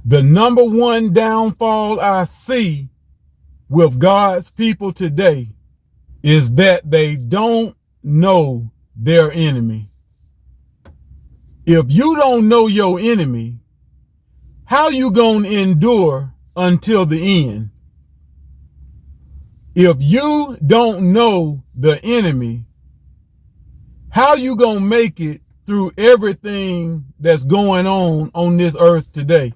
The number one downfall I see with God's people today is that they don't know their enemy. If you don't know your enemy, how you gonna endure until the end? If you don't know the enemy, how you gonna make it through everything that's going on this earth today?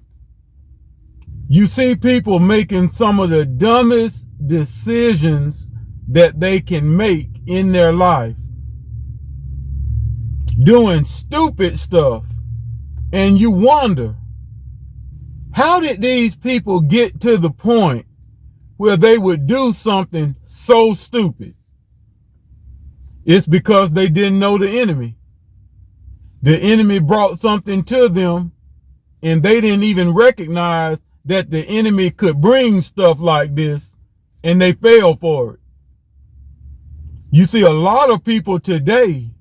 You see people making some of the dumbest decisions that they can make in their life, doing stupid stuff, and you wonder, how did these people get to the point where they would do something so stupid? It's because they didn't know the enemy. The enemy brought something to them, and they didn't even recognize that the enemy could bring stuff like this, and they fell for it. You see, a lot of people today,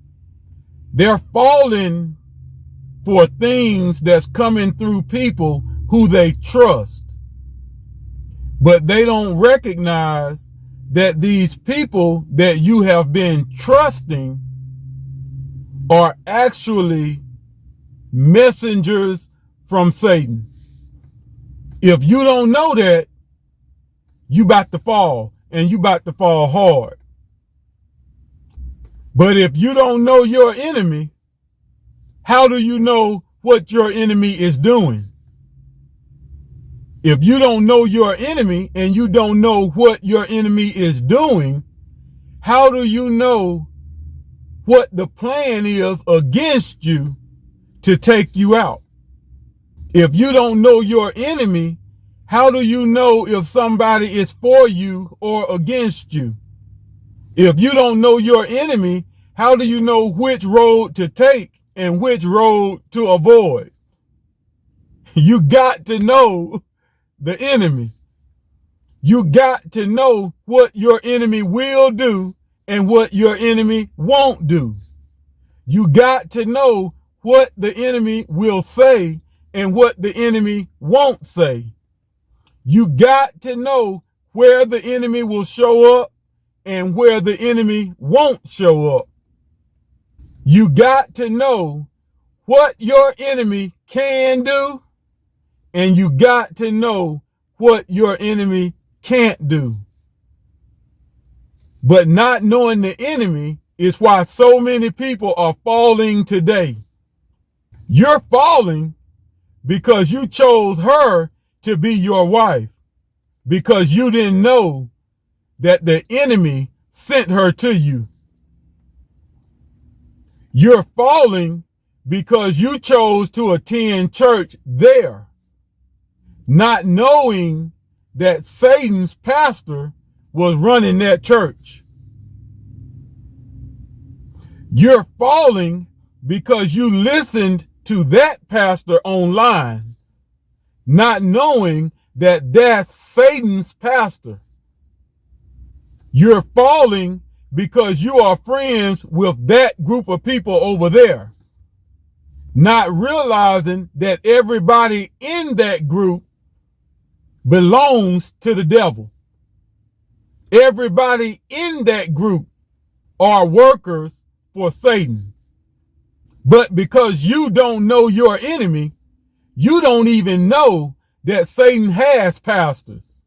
they're falling for things that's coming through people who they trust. But they don't recognize that these people that you have been trusting are actually messengers from Satan. If you don't know that, you about to fall, and you about to fall hard. But if you don't know your enemy, how do you know what your enemy is doing? If you don't know your enemy and you don't know what your enemy is doing, how do you know what the plan is against you to take you out? If you don't know your enemy, how do you know if somebody is for you or against you? If you don't know your enemy, how do you know which road to take and which road to avoid? You got to know the enemy. You got to know what your enemy will do and what your enemy won't do. You got to know what the enemy will say and what the enemy won't say. You got to know where the enemy will show up and where the enemy won't show up. You got to know what your enemy can do, and you got to know what your enemy can't do. But not knowing the enemy is why so many people are falling today. You're falling because you chose her to be your wife, because you didn't know that the enemy sent her to you. You're falling because you chose to attend church there, not knowing that Satan's pastor was running that church. You're falling because you listened to that pastor online, not knowing that that's Satan's pastor. You're falling because you are friends with that group of people over there, not realizing that everybody in that group belongs to the devil. Everybody in that group are workers for Satan. But because you don't know your enemy, you don't even know that Satan has pastors.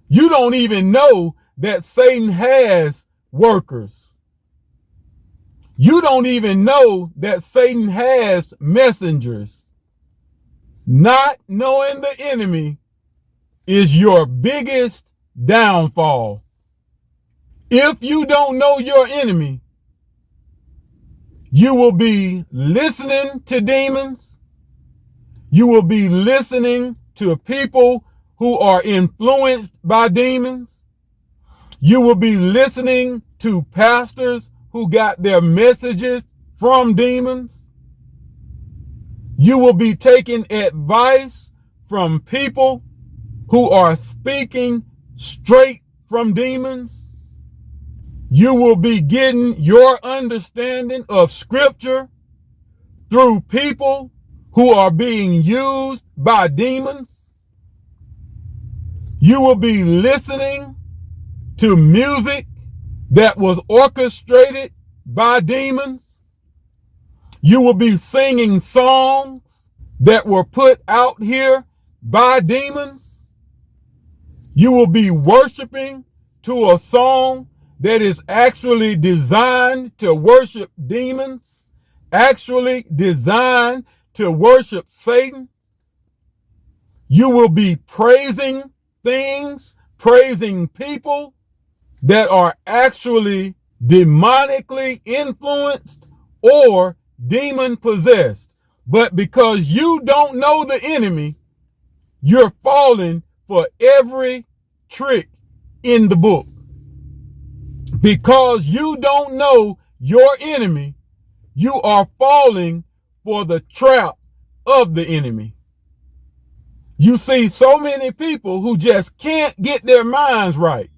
You don't even know that Satan has workers. You don't even know that Satan has messengers. Not knowing the enemy is your biggest downfall. If you don't know your enemy, you will be listening to demons. You will be listening to people who are influenced by demons. You will be listening to pastors who got their messages from demons. You will be taking advice from people who are speaking straight from demons. You will be getting your understanding of scripture through people who are being used by demons. You will be listening to music that was orchestrated by demons. You will be singing songs that were put out here by demons. You will be worshiping to a song that is actually designed to worship demons, actually designed to worship Satan. You will be praising things, praising people that are actually demonically influenced or demon possessed. But because you don't know the enemy, you're falling for every trick in the book. Because you don't know your enemy, you are falling for the trap of the enemy. You see so many people who just can't get their minds right.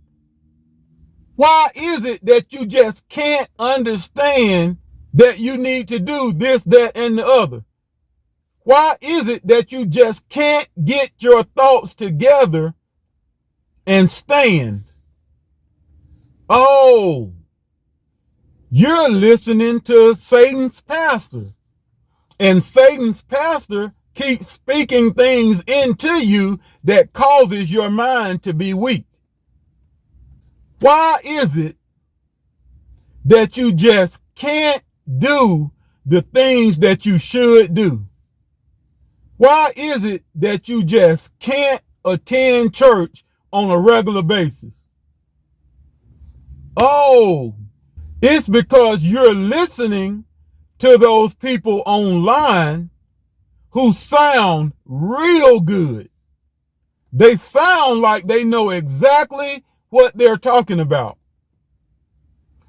Why is it that you just can't understand that you need to do this, that, and the other? Why is it that you just can't get your thoughts together and stand? Oh, you're listening to Satan's pastor, and Satan's pastor keeps speaking things into you that causes your mind to be weak. Why is it that you just can't do the things that you should do? Why is it that you just can't attend church on a regular basis? Oh, it's because you're listening to those people online who sound real good. They sound like they know exactly what they're talking about.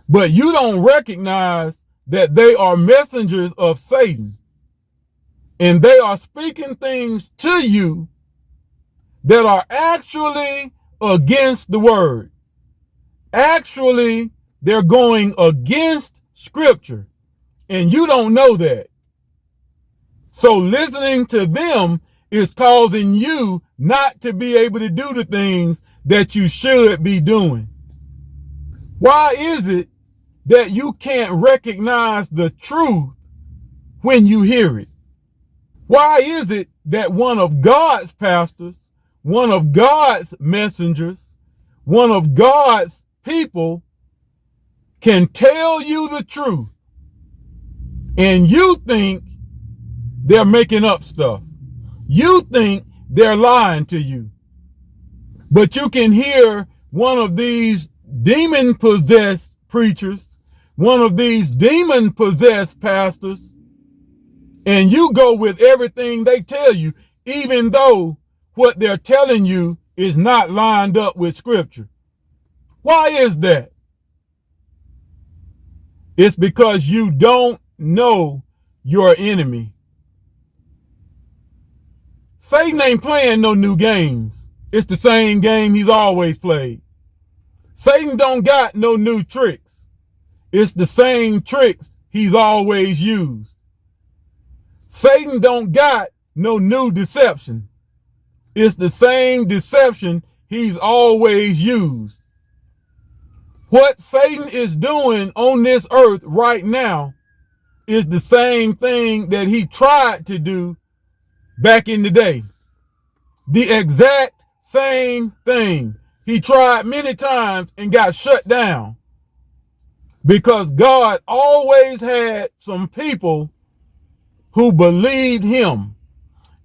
But you don't recognize that they are messengers of Satan. And they are speaking things to you that are actually against the word. Actually, they're going against Scripture. And you don't know that. So listening to them is causing you not to be able to do the things that you should be doing. Why is it that you can't recognize the truth when you hear it? Why is it that one of God's pastors, one of God's messengers, one of God's people can tell you the truth and you think they're making up stuff? You think they're lying to you. But you can hear one of these demon-possessed preachers, one of these demon-possessed pastors, and you go with everything they tell you, even though what they're telling you is not lined up with Scripture. Why is that? It's because you don't know your enemy. Satan ain't playing no new games. It's the same game he's always played. Satan don't got no new tricks. It's the same tricks he's always used. Satan don't got no new deception. It's the same deception he's always used. What Satan is doing on this earth right now is the same thing that he tried to do back in the day. The exact same thing. He tried many times and got shut down because God always had some people who believed him.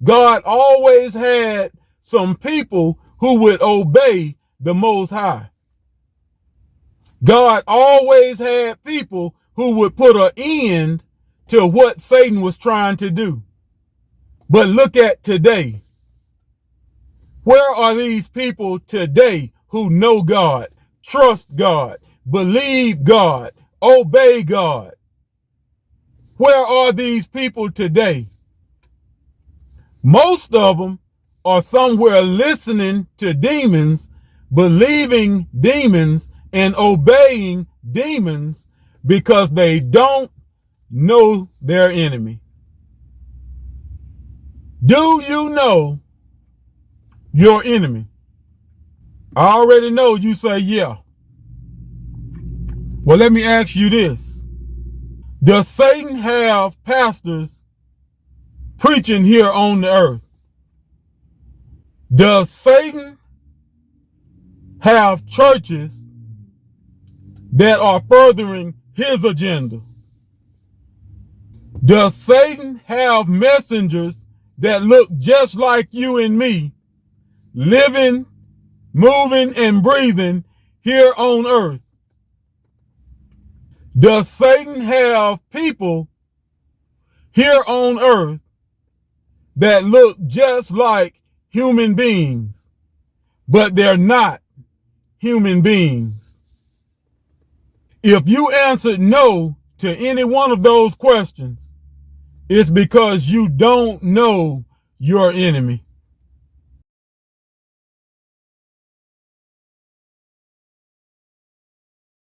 God always had some people who would obey the Most High. God always had people who would put an end to what Satan was trying to do. But look at today. Where are these people today who know God, trust God, believe God, obey God? Where are these people today? Most of them are somewhere listening to demons, believing demons, and obeying demons because they don't know their enemy. Do you know your enemy? I already know you say yeah. Well, let me ask you this. Does Satan have pastors preaching here on the earth? Does Satan have churches that are furthering his agenda? Does Satan have messengers that look just like you and me, living, moving, and breathing here on earth? Does Satan have people here on earth that look just like human beings, but they're not human beings? If you answered no to any one of those questions, it's because you don't know your enemy.